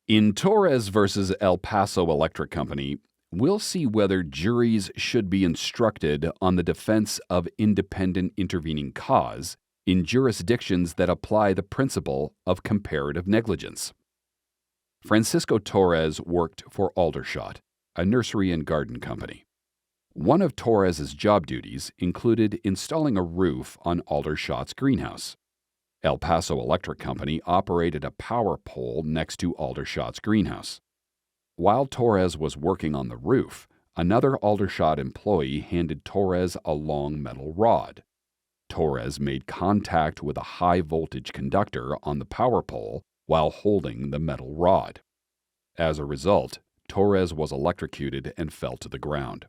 In Torres versus El Paso Electric Company, we'll see whether juries should be instructed on the defense of independent intervening cause in jurisdictions that apply the principle of comparative negligence. Francisco Torres worked for Aldershot, a nursery and garden company. One of Torres's job duties included installing a roof on Aldershot's greenhouse. El Paso Electric Company operated a power pole next to Aldershot's greenhouse. While Torres was working on the roof, another Aldershot employee handed Torres a long metal rod. Torres made contact with a high-voltage conductor on the power pole while holding the metal rod. As a result, Torres was electrocuted and fell to the ground.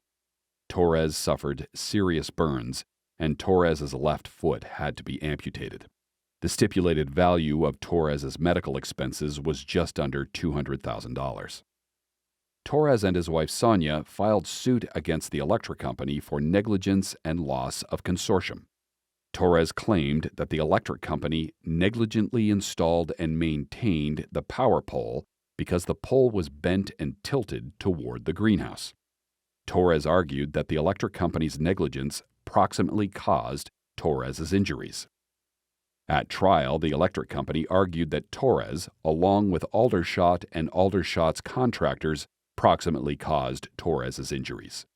Torres suffered serious burns, and Torres's left foot had to be amputated. The stipulated value of Torres's medical expenses was just under $200,000. Torres and his wife Sonia filed suit against the electric company for negligence and loss of consortium. Torres claimed that the electric company negligently installed and maintained the power pole because the pole was bent and tilted toward the greenhouse. Torres argued that the electric company's negligence proximately caused Torres's injuries. At trial, the electric company argued that Torres, along with Aldershot and Aldershot's contractors, proximately caused Torres's injuries.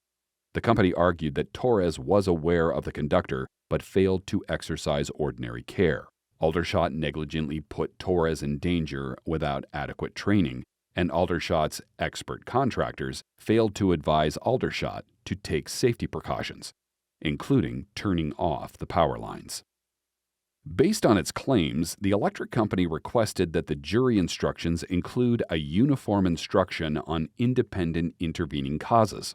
The company argued that Torres was aware of the conductor but failed to exercise ordinary care. Aldershot negligently put Torres in danger without adequate training, and Aldershot's expert contractors failed to advise Aldershot to take safety precautions, including turning off the power lines. Based on its claims, the electric company requested that the jury instructions include a uniform instruction on independent intervening causes.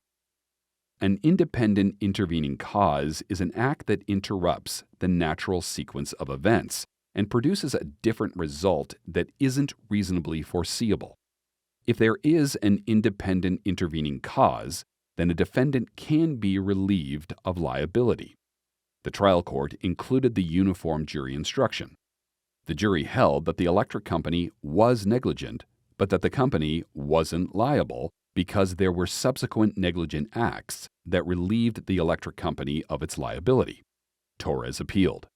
An independent intervening cause is an act that interrupts the natural sequence of events and produces a different result that isn't reasonably foreseeable. If there is an independent intervening cause, then a defendant can be relieved of liability. The trial court included the uniform jury instruction. The jury held that the electric company was negligent, but that the company wasn't liable because there were subsequent negligent acts that relieved the electric company of its liability. Torres appealed.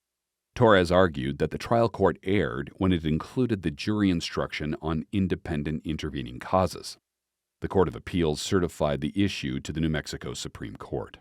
Torres argued that the trial court erred when it included the jury instruction on independent intervening causes. The Court of Appeals certified the issue to the New Mexico Supreme Court.